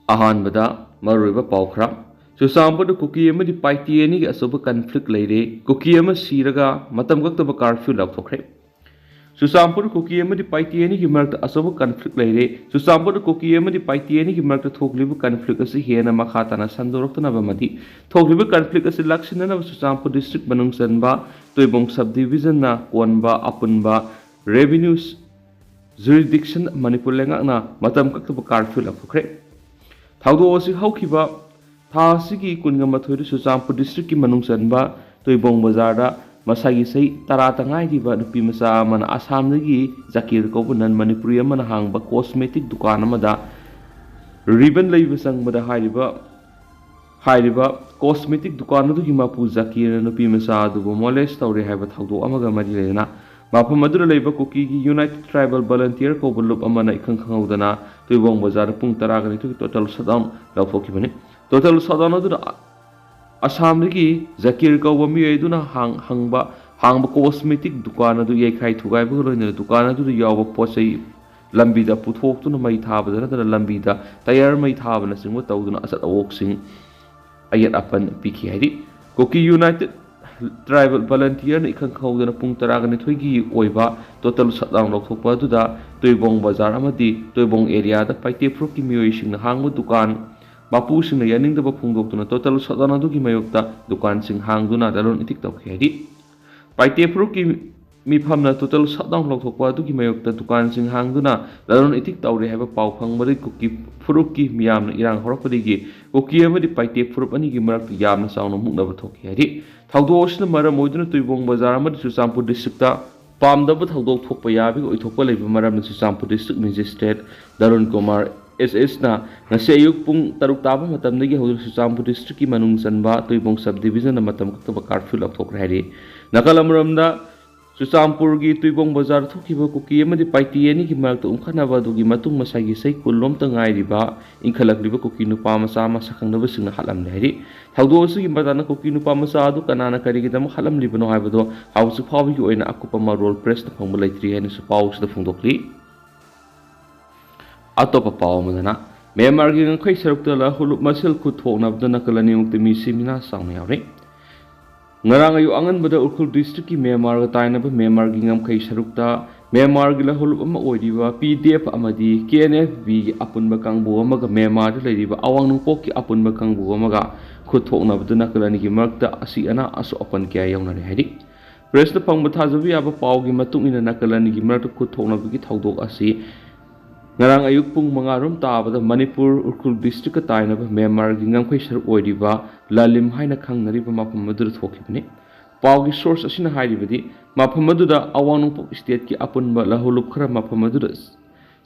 अहानबदा मरुइबा पाउखरा चुसामपुर cookie अमदी पाइटे नि असोब conflict लेरे cookie अम सिरगा मतम गक्तब कर्फ्यू लाउथोखरे चुसामपुर कुकी अमदी पाइटे नि मरत असोब कन्फ्लिक्ट लेरे चुसामपुर कुकी अमदी पाइटे नि मरत थोकलिब कन्फ्लिक्ट असि हेना मखाताना संदोरक्तनबा मदि थोकलिब कन्फ्लिक्ट असि लक्षिनना चुसामपुर डिस्ट्रिक्ट मनुंग चनबा तोइबोंग सब डिविजन ना कोनबा अपुनबा रेवेन्यू जुरिडिक्शन मणिपुर लेंगाना मतम गक्तब कर्फ्यू लाउथोखरे थाउदो असि हौखिबा थासिगी कुनगा मथोइद चुचामपुर डिस्ट्रिक्ट की मनुंग चनबा तोइबोंग बाजारदा मसागी सही तरा तंगाई दिबा नुपी मसा मन आसामदगी जाकीर कौब नन मणिपुरी अमन हांगबा कॉस्मेटिक दुकान अमदा रिबन लैब संगबदा हाइरिबा कॉस्मेटिक दुकान अदुगी मापू जाकीर नुपी मसा अदुबो मोलेस तौरे हाइबा थाउदो अमगा मरि लेना माफम अदुर लैब कुकी की यूनाइटेड ट्राइबल वॉलंटियर कौब लुप अमना इखंग खंगौदना तोइबोंग बाजार पुंग तरागनि तुगी टोटल शटडाउन लौथोखिबनि टोटल शटडाउन अदुर आसामदगी जाकीर कौब मियैदुना हांगबा कॉस्मेटिक दुकान अदु येखाइ थुगाइबो लोइना दुकान अदु यावबा पोसै लंबीदा पुथोक्तुना मै थाबदा नतरा लंबीदा टायर मै थाबना सिंगो तौदुना असत अवोक्सिंग अयत अपन पिखि हाइदि कुकी यूनाइटेड ट्राइबल वॉलंटियर ने इखंग खौदना पुंग तरागनि थोइगी ओइबा टोटल शटडाउन लौथोकपा अदुदा तोइबोंग बाजार अमदि तोइबोंग एरिया दा पाइटे प्रो की मियोइसिंग हांगबो दुकान बापूसिंग यानिंगदबा फुंगदोक्तुना टोटल शटडाउन अदुगी मयोक्ता दुकान सिंग हांगदुना दलोन इतिक तौखे हाइदि पाइटे प्रो की मिफमना टोटल शटडाउन लौथोकपा अदुगी मयोक्ता दुकान सिंग हांगदुना दलोन इतिक तौरे हाइबा पाउ फंगबदि कुकी फुरुक की मियामना इरांग हरकपदिगी कुकी अमदि पाइटे फुरुप अनिगी मरक यामना साउनो मुक्नबा थोखे हाइदि थाउदोसना मरम ओइदुना तुइबोंग बाजार अमदि चुचामपुर डिस्ट्रिक्टता पामदब थाउदोक थोकपा याबिग ओइथोकपा लैबा मरम चुचामपुर डिस्ट्रिक्ट मजिस्ट्रेट दरुण कुमार SS ना ngasi ayuk pung taruk taba matamdagi haudu Chushampu district ki manung chanba toibong sub division na matam kaktaba curfew lapthokre hari nakalamramda Chushampur gi toibong bazar thokiba kuki amadi paiti ani ki marakta umkhanaba dugi matung masagi sai kullom ta ngai riba inkhalakriba kuki nupa masa ma sakhangnaba singna halam hari haudu asu gi matana kuki nupa masa adu kanana karigi dam halam libano haibado hausu phawi gi oina akupa ma role press na phangba laitri hani su paus da phungdokli अतोप पाव Madna Myanmar की ngkhei sarukta la hulup masel khuthokna bdana kalani ukte mi simina sangna yawre ngarang ayu angan bada urkhul district ki Myanmar ga taina ba Myanmar की ngkhei sarukta Myanmar gi la hulup ama oiriba PDF amadi KNFB gi apunba kangbu ama ga Myanmar da leiriba awang nungpok ki apunba kangbu ama ga khuthokna bdana kalani gi markta asi ana asu open kya yauna re hadi press da phangba thajabi aba paw gi matung ina nakalani gi markta khuthokna gi thaudok asi ngarang ayuk pung mangarum tabada manipur urkhul district ka taina ba Myanmar gi ngkhei saruk oiriba lalim haina khangnariba mapam madur thokibani paw gi source asina hairibadi mapam maduda awanungpok state ki apunba lahulup khara mapam maduda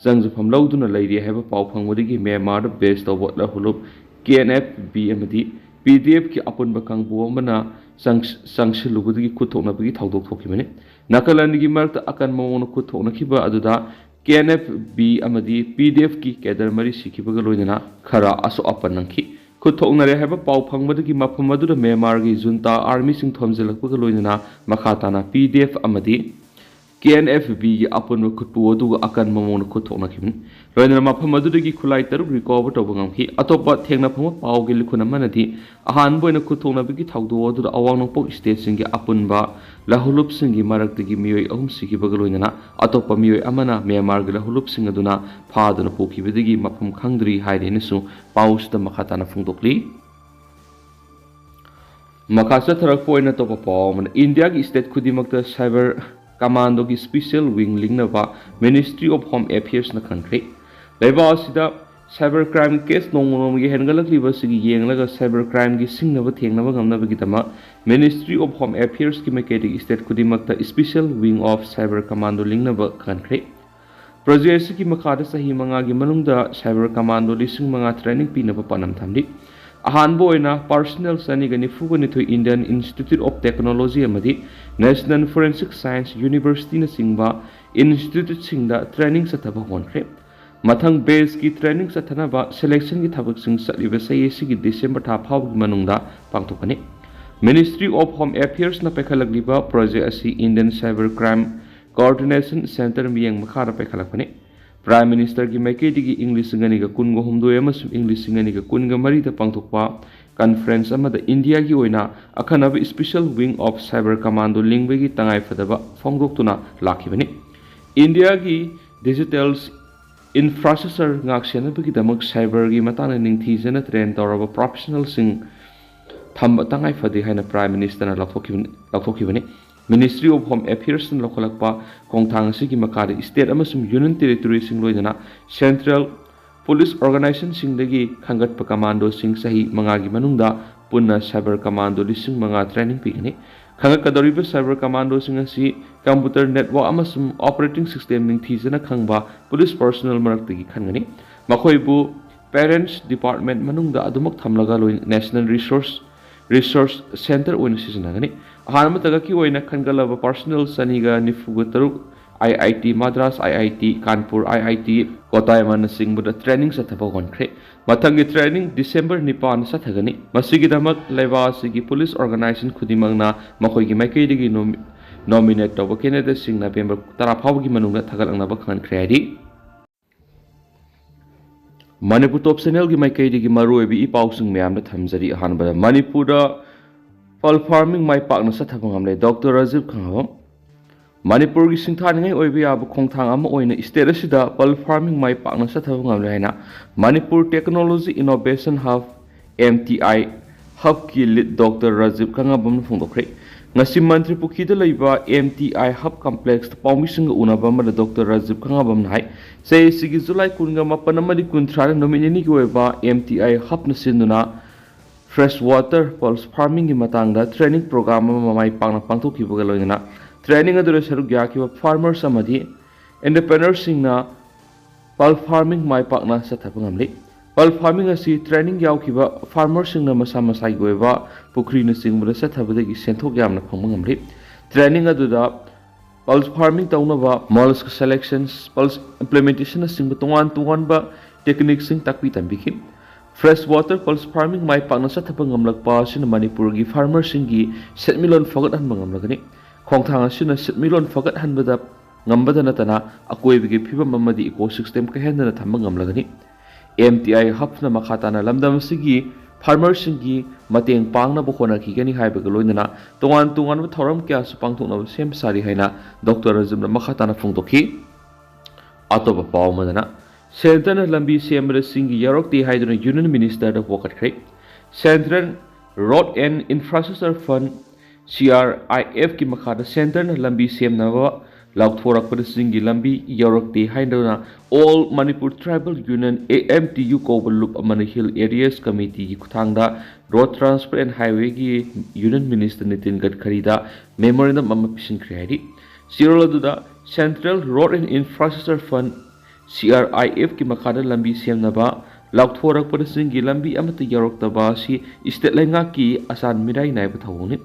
jangjufam lauduna leire haiba paw phangmodigi Myanmar da base tawbot lahulup KNFB amadi PDF ki apunba kangbu amana sangsilubudigi khuthokna bagi thaudok thokibani nakalani gi marta akan mawona khuthokna khiba aduda KNFB amadi PDF ki kedar mari sikibaga loidana khara aso apan nangki khuthoknare haiba paw phangmadagi mafam aduda Myanmar gi junta army sing thomjelakbaga loidana makhatana PDF amadi KNFB gi apun khutpu odu akan mamon khuthokna khimin loidana mafam adudagi khulai taruk recover toba ngamki atopa thengna phama paw gi likhuna manati ahan boina khuthokna bagi thaudo odu awang pok state sing gi apunba lahulup sing gi maraktagi miyoi ahum sikibaga loidana atopa miyoi amana Myanmar gi lahulup sing aduna phaduna pokibadagi mafam khangdri hairene su paus da makhatana phungdokli makasa tharak poina topa paw man India gi state khudimakta cyber commando की special wing लिंगनबा Ministry of Home Affairs na country leba asida cyber crime case nongnom gi hengalakliba sigi yenglaga cyber crime gi singnaba thengnaba ngamnaba gi tama Ministry of Home Affairs ki mekedi state kudimakta special wing of cyber commando lingnaba country project ki makhada sahi manga gi manungda cyber commando lising manga training pinaba panam thamdi ahan boina personal sanigani fugani to Indian Institute of Technology amadi National Forensic Science University na singba institute singda training sathaba honre mathang base ki training sathanaba selection ki thabak sing saliba sai sigi December tha phau gi manungda pangtokani Ministry of Home Affairs na pekhalagliba project asi Indian Cyber Crime Coordination Center miyang makhara pekhalakani Prime Minister ki maikei English ngani ga kungo humdoi amasum English ngani ga kunga mari da pangthokpa conference amada India ki oina akhanaba special wing of cyber commando lingbegi tangai fadaba phongdoktuna lakhibani India ki digital infrastructure ngaksenabagi damak cyber gi matana ningthijana train tawraba professional sing thamba tangai fadi haina Prime Minister na lakhokibani Ministry of Home Affairs na lokhalakpa kongthang sigi makari state amasum union territory sing loidana central police organization sing dagi khangatpa commando sing sahi mangagi manungda punna cyber commando lising manga training pigani khangatkadoriba cyber commando sing asi computer network amasum operating system ning thijana khangba police personnel maraktagi khangani makhoibu parents department manungda adumak thamlaga loi national resource center oina sijanagani Hanamataga ki oina khangalaba personal saniga nifuga taruk IIT Madras IIT Kanpur IIT Kottayam singbuda training sathaba gonkhre mathangi training December 9 sathagani masigi damak laiba sigi police organization khudimangna makhoi gi maikei digi nominate toba candidate sing November 10 phawgi manungna thagalangnaba khankhre adi Manipur top channel gi maikei digi maruebi ipausing myamna thamjari hanbada Manipura Pearl farming my partner Sathabangamle, Dr. Rajiv Kangam. Manipur gi singthaningai oibi abu khongthang ama oina state asida pearl farming my partner Sathabangamle haina Manipur Technology Innovation Hub MTI Hub ki lead Dr. Rajiv Kangam phongdokre. Ngasi mantri pukida leiba MTI Hub Complex paumising unaba ma Dr. Rajiv Kangam nai sei sigi July kunga mapana mali kunthra nominee ki oiba MTI Hub na sinuna Freshwater pulse farming ki matangda training program mamai pangna pangthokhibaga loina training adure saruk yakiba farmers amadi entrepreneurs singna pulse farming mai pakna sathabangamli pulse farming asi training yaukiba farmers singna masa masai goiba pukri na singbuda sathabadagi senthok yamna phangmangamli training aduda pulse farming taunaba mollusk selections pulse implementation singba tongan ba techniques sing takpi tambiki Freshwater pulse farming mai pakna sathabangamlakpa sina Manipur gi farmers singi setmilon fagat hanbangamlagani khongthang sina setmilon fagat hanbada ngambada natana akoibigi phibam amadi ecosystem ka hendana thambangamlagani MTI hubna makhatana lamdam sigi farmers singi mateng pangna bokhona khigani haibaga loinana tongan thoram kya su pangthokna sem sari haina Dr. Rajimna makhatana phongdokhi atoba pawmadana Central Lambi Semra Singh Yarokti Hydro Union Minister of Wakat Creek, Central Road and Infrastructure Fund CRIF ki Makada Central Lambi Sem Nava Laukthora Singh Lambi Yarokti Hydro All Manipur Tribal Union AMTU Kobal Loop Amani Hill Areas Committee Kutangda Road Transport and Highway ki Union Minister Nitin Gadkari da Memorandum Amapishin Creati Sirala Duda Central Road and Infrastructure Fund CRIF ki makada lambi semnaba laukthora padasingi lambi amata yaroktaba si state lenga ki asan mirai nai bathawuni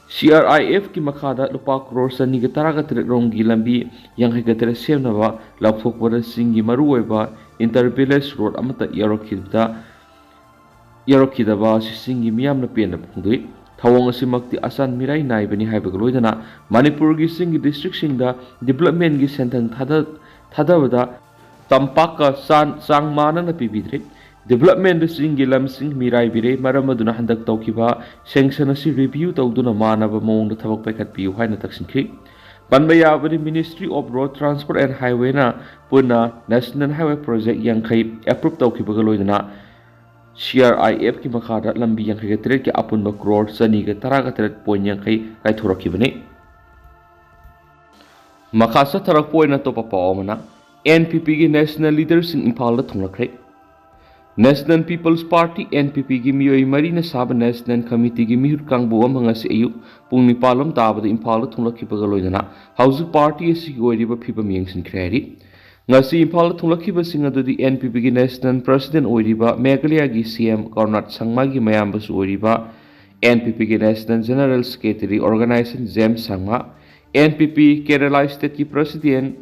CRIF ki makada lupa crore sani ga taraga rongi lambi yang hegatra semnaba laukthok padasingi maruoiba intervillage road amata yarokhidaba si singi miyamna pena phungdui thawong asimakti asan mirai nai bani haibaga loidana Manipur gi singi district singda development gi sentang Thadavada Tampaka Sang Mana na pibidre development singi lamsing mirai bire maramaduna handak tawkiba sanction asi review tawduna manaba mawngda thabak paikat piu haina taksinkhri panbaya bari Ministry of Road Transport and Highway na puna National Highway Project yankhai approve tawkiba galoidana CRIF ki makhada lambi yankhai ga tret ki apunba crore sani ga taraga tret point yankhai kai thorakibani Makasa tarak po na to papaomana NPP gi national leaders in Impala thunglakre National People's Party NPP gi miyoi mari na saba National Committee gi mihur kangbu amanga si ayuk pung nipalom tabada Impala thunglakhiba loidana Housing Party asi goiriba phibam yengsin khreari ngasi Impala thunglakhiba singa dudi NPP gi national president oiriba Meghalaya gi CM Karnat Sangma gi mayambas oiriba NPP gi national general secretary organization James Sangma NPP Kerala State ki President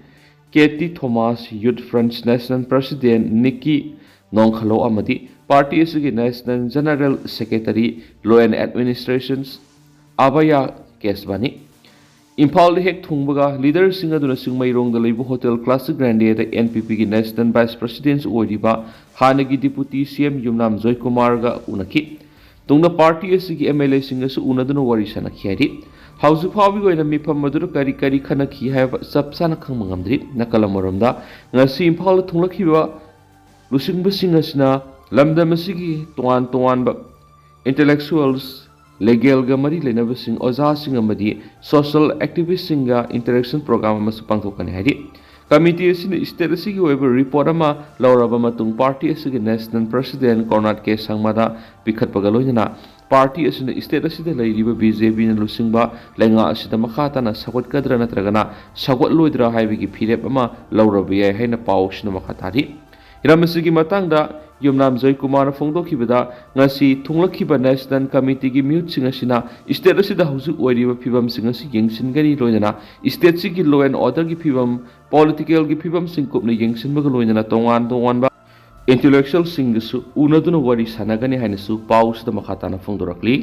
Katie Thomas Youth Front National President Nikki Nongkhalo amadi Party asigi National General Secretary Law and Administrations Abaya Kesbani Imphal hek thungbaga leader singa duna singmairong da leibu hotel classic grande da NPP gi national vice president oiriba hanagi deputy CM Yumnam Joy Kumar ga unaki tungna party asigi MLA singa su unaduna wari sana khiyari hausu phawi goina mifam madura kari kari khana khi haiba sapsana khangma ngamdri nakala moromda ngasi imphal thunglakhiba lusingba singa sina lamdam asigi tuan ba intellectuals legal ga mari lenaba sing oza sing amadi social activist singa interaction program ama su pangthokani haidi committee asina state asigi oiba report ama lauraba matung party asigi national president Cornat K Sangmada pikhatpaga loina party asina state asida leiriba BJP na lusingba lenga asida makhata na sagot kadra natragana sagot loidra haibigi phirep ama lauraba yai haina pawsna makhatari iramasigi matangda Yumnam Joy Kumar Fongdokibada ngasi thunglakiba national committee gi mute singa sina state asida hausu oiriba phibam singa si yengsin gani loinana state sigi law and order gi phibam political gi phibam singkupna yengsin baga loinana tongan ba intellectual singasu unaduna wari sanagani hainasu paus da makhatana fongdorakli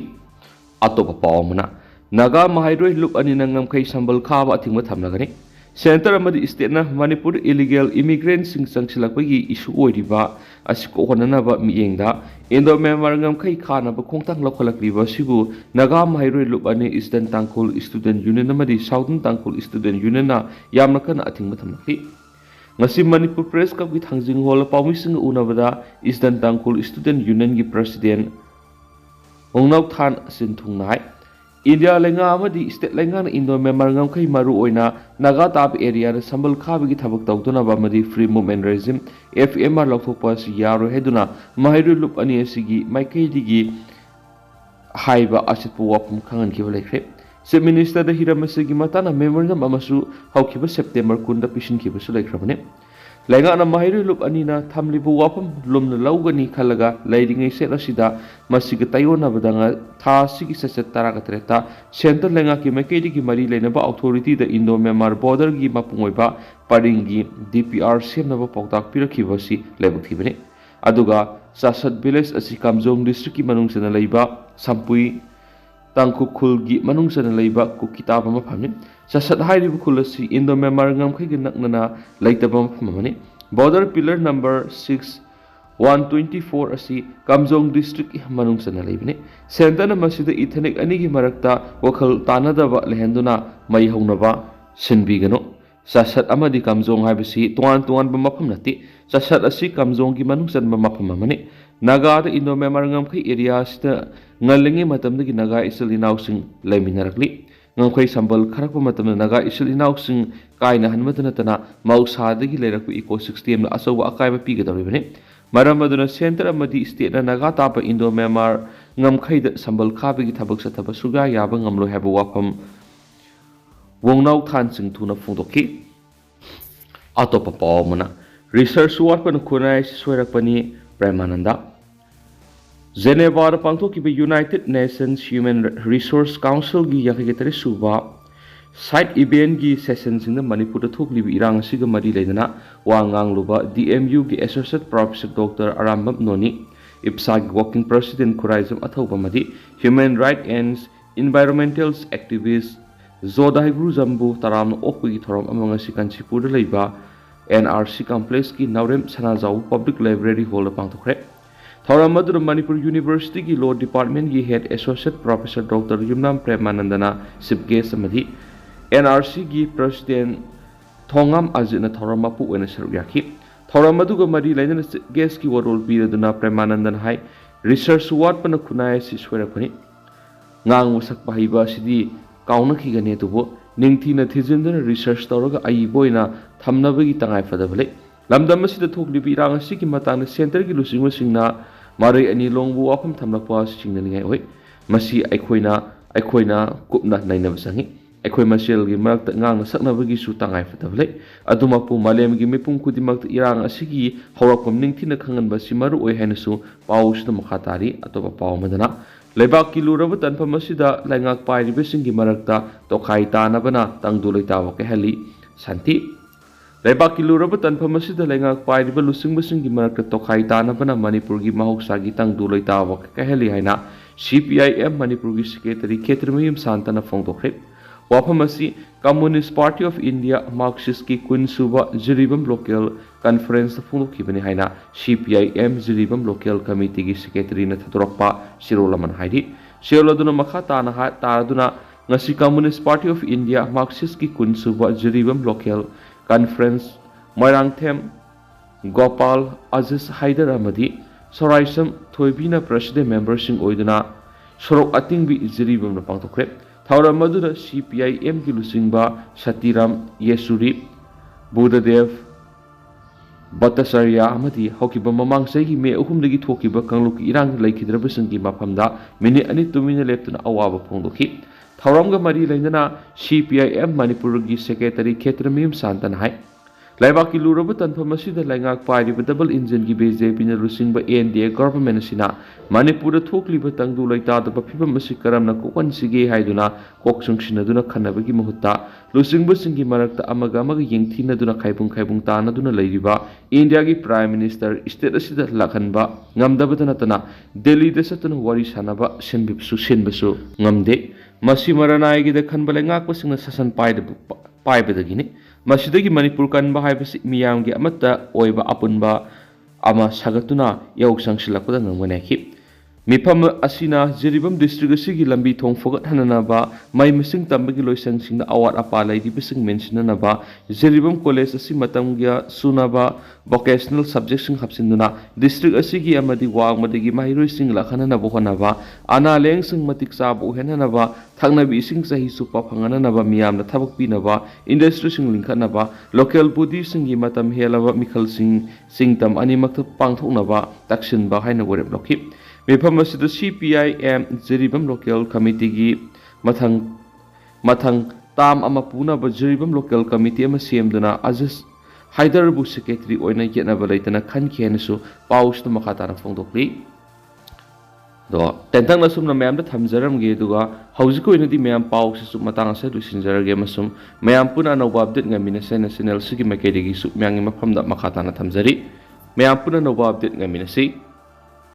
atopa pawmana naga mahairoi lup anina ngamkhei sambal khaba athingma thamnagani Center amadi state na Manipur illegal immigrants sing sangsilakpagi issue oiriba asiko honanaba miyengda Indo Myanmar Ngamkhei khana ba khongtang lokhalakriba sibu naga mahairoi lup ani Eastern Tangkhul Student Union amadi Southern Tangkhul Student Union na yamna kana athingma thamnakli ngasi Manipur Press Club gi thangjing hol pawmi sing unabada Eastern Tangkhul Student Union gi president Ongnau Than sin thungnai India lenga amadi state lenga na Indo Myanmar Ngamkhei maru oina naga tab area da sambal khabigi thabak tawduna ba madi free movement regime FMR lokthokpa si yaro heduna mahairu lup ani asigi maikei digi haiba asitpu wapum khangan ki balekre Chief Minister da Hiramasi matana memorandum amasu haukiba September kunda pishin ki basu lekrabane lenga na mahairu lup ani na thamlibu wapum lumna laugani khalaga leidingai set asida masiga tayona badanga tha sigi sachet taraga treta center lenga ki maikei gi mari lenaba authority da Indo Myanmar border gi mapungoiba paringi DPR semnaba pautak pirakibasi lebukthibane aduga sasat village asi kamjong district ki manungsana leiba sampui tangkukhul gi manungsana leiba kukita bama phamni sasat hairibu khulasi Indo Myanmar Ngamkhei gi naknana leitaba phamani border pillar number 6 124 asi kamjong district manungsana leibne sentana masida ethnic ani gi marakta wakhal tanadaba lehenduna mai haunaba sinbigano sasat amadi kamjong haibasi tuan ba mafam nati sasat asi kamjong gi manungsan ba mafam amani naga da Indo Myanmar Ngamkhei area sita ngalingi matamda gi naga isil inausing leiminarakli Ngamkhei sambal kharakpa matamda naga isil inausing kaina hanmadana tana mausa dagi leirakpu ecosystem na asawa akaiba pigadawribane maram aduna center amadi state na naga tapa Indo Myanmar Ngamkhei da sambal khabigi thabak sathaba suga yaba ngamlo haba wafam Wongnau Than sing thuna phongdokhi atopa pawmana research work pan khunai soirakpani Premananda Geneva pangthokiba United Nations Human Resource Council gi yakhetari suba side event gi session sing na Manipur da thoklibi irang siga mari leidana wangang luba DMU gi associate professor Dr. Arambam Noni IPSA gi working president Khuraizam Athauba madi human right and environmental activists Zodai Guru Zambu Taram Okwi Thoram among us Kansipur Leiba NRC complex ki Naurem Sanazau Public Library Hall of Pangtokre. Thoramadu Manipur University ki Law Department ki Head Associate Professor Dr. Yumnam Premanandana Sipge Samadhi NRC ki President Thongam Azina Thoramapu and Saryaki. Thoramadu Mari Legend Guest ki Warol Piraduna Premanandan High Research Wat Panakunai Siswerapani Ngang Wasak Pahiba Sidi Kauna Kigane tubo Ningtina Tizindana Research Toroga Aiboina Tamnabagi Tangai Fadabale Lamdamasi the Tokli Piranga Siki Matana Center Gilusing Singna Mari any long wapam Tamlapa Singani away Masi Aikoina Kupna Nainasangi Aiko Masil Gimak Ngang Saknabagi Sutangai Fadabale Adumapu Malem Gimipum Kudimak Irang Asiki Horakum Ningtina Kangan Basimaru Ohenesu Paus the Makatari Atopa Pau Madana Lebak kiluraba tanpa masida lengak pairibesing gimarakta tokai tanabana tangdulay tawa kehali santi. Lebak kiluraba tanpa masida lengak pairiba lusing besing gimarakta tokai tanabana Manipur gi mahok sagi tangdulay tawa kehali haina CPIM Manipur gi secretary Ketrimiyum Santana Fongdokre. ꯋꯥꯐꯝ ꯑꯁꯤ communist party of India ꯃꯥꯔꯛꯁꯤꯁꯀꯤ ꯀꯨꯟꯁꯨꯕ ꯖꯤꯔꯤꯕꯝ local ꯀꯟꯐꯔꯦꯟꯁꯇ ꯐꯣꯡꯗꯣꯛꯈꯤꯕꯅꯤ ꯍꯥꯏꯅ CPIM Jiribam local ꯀꯃꯤꯇꯤꯒꯤ ꯁꯦꯀ꯭ꯔꯦꯇꯔꯤꯅ ꯊꯥꯗꯣꯔꯛꯄ ꯆꯦꯔꯣꯜ ꯑꯃꯅ ꯍꯥꯏꯔꯤ ꯆꯦꯔꯣꯜ ꯑꯗꯨꯅ ꯃꯈꯥ ꯇꯥꯔꯗꯨꯅ ꯉꯁꯤ ꯀꯝꯃꯨꯅꯤꯁ ꯄꯥꯔꯇꯤ ꯑꯣꯐ ꯏꯟꯗꯤꯌꯥ ꯃꯥꯔꯛꯁꯤꯁꯀꯤ ꯀꯨꯟꯁꯨꯕ ꯖꯤꯔꯤꯕꯝ ꯂꯣꯀꯦꯜ ꯀꯟꯐꯔꯦꯟꯁ ꯃꯣꯏꯔꯥꯡꯊꯦꯝ ꯒꯣꯄꯥꯜ ꯑꯖꯤꯁ ꯍꯥꯏꯗꯔ ꯑꯃꯗꯤ ꯁꯣꯔꯥꯏꯁꯝ ꯊꯣꯏꯕꯤꯅ ꯄ꯭ꯔꯁꯤꯗꯦꯟ ꯃꯦꯝꯕꯔꯁꯤꯡ ꯑꯣꯏꯗꯨꯅ ꯁꯣꯔꯣꯛ ꯑꯇꯤꯡꯕꯤ ꯖꯤꯔꯤꯕꯝꯅ ꯄꯥꯡꯊꯣꯛꯈ꯭ꯔꯦ ꯊꯧꯔꯝ ꯑꯗꯨꯗ CPIMꯒꯤ ꯂꯨꯆꯤꯡꯕ ꯁꯇꯤꯔꯥꯝ ꯌꯦꯁꯨꯔꯤ ꯕꯨꯙꯗꯦv ꯚꯠꯇꯆꯥꯔ꯭ꯌ ꯑꯃꯗꯤ ꯍꯧꯈꯤꯕ ꯃꯃꯥꯡ ꯆꯍꯤꯒꯤ ꯃꯦ 3ꯗꯒꯤ ꯊꯣꯛꯈꯤꯕ ꯀꯥꯡꯂꯨꯞꯀꯤ ꯏꯔꯥꯡꯗ ꯂꯩꯈꯤꯗ꯭ꯔꯕꯁꯤꯡꯒꯤ ꯃꯐꯝꯗ ꯃꯤꯅꯤꯠ 2 ꯇꯨꯃꯤꯟꯅ ꯂꯦꯞꯇꯨꯅ ꯑꯋꯥꯕ ꯐꯣꯡꯗꯣꯛꯈꯤ ꯊꯧꯔꯝꯒ ꯃꯔꯤ ꯂꯩꯅꯅ CPIM ꯃꯅꯤꯄꯨꯔꯒꯤ ꯁꯦꯀ꯭ꯔꯦꯇꯔꯤ ꯈꯦꯇ꯭ꯔꯃꯌꯨꯝ ꯁꯥꯟꯇꯅ ꯍꯥꯏ ꯂꯩꯕꯥꯛꯀꯤ ꯂꯨꯔꯕ ꯇꯟꯐꯝ ꯑꯁꯤꯗ ꯂꯩꯉꯥꯛ ꯄꯥꯏꯔꯤꯕ ꯗꯕꯜ ꯏꯟꯖꯤꯟꯒꯤ BJPꯅ ꯂꯨꯆꯤꯡꯕ NDA ꯒꯚꯔꯟꯃꯦꯟꯠ ꯑꯁꯤꯅ ꯃꯅꯤꯄꯨꯔꯗ ꯊꯣꯛꯂꯤꯕ ꯇꯪꯗꯨ ꯂꯩꯇꯥꯗꯕ ꯐꯤꯚꯝ ꯑꯁꯤ ꯀꯔꯝꯅ ꯀꯣꯛꯍꯟꯁꯤꯒꯦ ꯍꯥꯏꯗꯨꯅ ꯀꯣꯛ ꯆꯨꯡꯁꯤꯟꯅꯗꯨꯅ ꯈꯟꯅꯕꯒꯤ ꯃꯍꯨꯠꯇ ꯂꯨꯆꯤꯡꯕꯁꯤꯡꯒꯤ ꯃꯔꯛꯇ ꯑꯃꯒ ꯌꯦꯡꯊꯤꯅꯗꯨꯅ ꯈꯥꯏꯕꯨꯡ ꯇꯥꯟꯅꯗꯨꯅ ꯂꯩꯔꯤꯕ ꯏꯟꯗꯤꯌꯥꯒꯤ ꯄ꯭ꯔꯥꯏꯝ ꯃꯤꯅꯤꯁꯇꯔ ꯁ꯭ꯇꯦꯠ ꯑꯁꯤꯗ ꯂꯥꯛꯍꯟꯕ ꯉꯝꯗꯕꯇ ꯅꯠꯇꯅ ꯗꯦꯜꯂꯤꯗ ꯆꯠꯇꯨꯅ ꯋꯥꯔꯤ ꯁꯥꯟꯅꯕ ꯁꯤꯟꯕꯁꯨ ꯉꯝꯗꯦ ꯃꯁꯤ ꯃꯔꯅꯥꯏꯒꯤꯗ ꯈꯟꯕ ꯂꯩꯉꯥꯛꯄꯁꯤꯡꯅ ꯁꯥꯁꯟ ꯄꯥꯏꯕꯗꯒꯤꯅꯤ ꯃꯁꯤꯗꯒꯤ ꯃꯅꯤꯄꯨꯔ ꯀꯟꯕ ꯍꯥꯏꯕꯁꯤ ꯃꯤꯌꯥꯝꯒꯤ ꯑꯃꯠꯇ ꯑꯣꯏꯕ ꯑꯄꯨꯟꯕ ꯑꯃ ꯁꯥꯒꯠꯇꯨꯅ ꯌꯧ ꯆꯪꯁꯤꯜꯂꯛꯄꯗ ꯉꯝꯒꯅꯤ ꯍꯥꯏꯈꯤ ꯃꯤꯐꯝ ꯑꯁꯤꯅ ꯖꯤꯔꯤꯕꯝ ꯗꯤꯁꯇ꯭ꯔꯤꯛ ꯑꯁꯤꯒꯤ ꯂꯝꯕꯤ ꯊꯣꯡ ꯐꯒꯠꯍꯟꯅꯕ ꯃꯍꯩ ꯃꯁꯤꯡ ꯇꯝꯕꯒꯤ ꯂꯣꯏꯁꯪꯁꯤꯡꯗ ꯑꯋꯥꯠ ꯑꯄꯥ ꯂꯩꯔꯤꯕꯁꯤꯡ ꯃꯦꯟꯁꯤꯟꯅꯅꯕ ꯖꯤꯔꯤꯕꯝ ꯀꯣꯂꯦꯖ ꯑꯁꯤ ꯃꯇꯝꯒ ꯆꯨꯅꯕ ꯚꯣꯀꯦꯁꯅꯦꯜ ꯁꯕꯖꯦꯛꯁꯤꯡ ꯍꯥꯞꯆꯤꯟꯗꯨꯅ ꯗꯤꯁꯇ꯭ꯔꯤꯛ ꯑꯁꯤꯒꯤ ꯑꯃꯗꯤ ꯋꯥꯡꯃꯗꯒꯤ ꯃꯍꯩꯔꯣꯏꯁꯤꯡ ꯂꯥꯛꯍꯟꯅꯕ ꯍꯣꯠꯅꯕ ꯑꯅꯥ ꯂꯥꯏꯌꯦꯡꯁꯤꯡ ꯃꯇꯤꯛ ꯆꯥꯕ ꯑꯣꯏꯍꯟꯅꯕ ꯊꯛꯅꯕ ꯏꯁꯤꯡ ꯆꯍꯤ ꯆꯨꯞꯄ ꯐꯪꯍꯟꯅꯕ ꯃꯤꯌꯥꯝꯅ ꯊꯕꯛ ꯄꯤꯅꯕ ꯏꯟꯗꯁꯇ꯭ꯔꯤꯁꯤꯡ ꯂꯤꯡꯈꯠꯅꯕ ꯂꯣꯀꯦꯜ ꯕꯣꯗꯤꯁꯤꯡꯒꯤ ꯃꯇꯝ ꯍꯦꯜꯂꯕ ꯃꯤꯈꯜꯁꯤꯡ ꯆꯤꯡꯇꯝ ꯑꯅꯤꯃꯛꯇ ꯄꯥꯡꯊꯣꯛꯅꯕ ꯇꯛꯁꯤꯟꯕ ꯍꯥꯏꯅ ꯋꯥꯔꯦꯞ ꯂꯧꯈꯤ ꯃꯤꯐꯝ ꯑꯁꯤꯗ CPIM ꯖꯤꯔꯤꯕꯝ ꯂꯣꯀꯦꯜ ꯀꯃꯤꯇꯤꯒꯤ ꯃꯊꯪ ꯇꯥꯝ ꯑꯃ ꯄꯨꯅꯕ ꯖꯤꯔꯤꯕꯝ ꯂꯣꯀꯦꯜ ꯀꯃꯤꯇꯤ ꯑꯃ ꯁꯦꯝꯗꯨꯅ ꯑꯖꯤꯁ ꯍꯥꯏꯗꯔꯕꯨ ꯁꯦꯀ꯭ꯔꯦꯇꯔꯤ ꯑꯣꯏꯅ ꯌꯦꯠꯅꯕ ꯂꯩꯇꯅ ꯈꯟꯈꯤ ꯍꯥꯏꯅꯁꯨ ꯄꯥꯎꯁꯤꯗ ꯃꯈꯥ ꯇꯥꯅ ꯐꯣꯡꯗꯣꯛꯂꯤ ꯑꯗꯣ ꯇꯦꯟꯇꯛꯅ ꯁꯨꯝꯅ ꯃꯌꯥꯝꯗ ꯊꯝꯖꯔꯝꯒꯦ ꯑꯗꯨꯒ ꯍꯧꯖꯤꯛꯀꯤ ꯑꯣꯏꯅꯗꯤ ꯃꯌꯥꯝ ꯄꯥꯎꯁꯤꯁꯨ ꯃꯇꯥꯡ ꯑꯁꯤꯗ ꯂꯣꯏꯁꯤꯟꯖꯔꯒꯦ ꯑꯃꯁꯨꯡ ꯃꯌꯥꯝ ꯄꯨꯟꯅ ꯑꯅꯧꯕ ꯑꯞꯗꯦꯠ ꯉꯥꯏꯃꯤꯟꯅꯁꯦ ꯍꯥꯏꯅ ꯆꯦꯅꯦꯜꯁꯤꯒꯤ ꯃꯥꯏꯀꯩꯗꯒꯤꯁꯨ ꯃꯌꯥꯝꯒꯤ ꯃꯐꯝꯗ ꯃꯈꯥ ꯇꯥꯅ ꯊꯝꯖꯔꯤ ꯃꯌꯥꯝ ꯄꯨꯟꯅ ꯑꯅꯧꯕ ꯑꯞꯗꯦꯠ ꯉꯥꯏꯃꯤꯟꯅꯁꯤ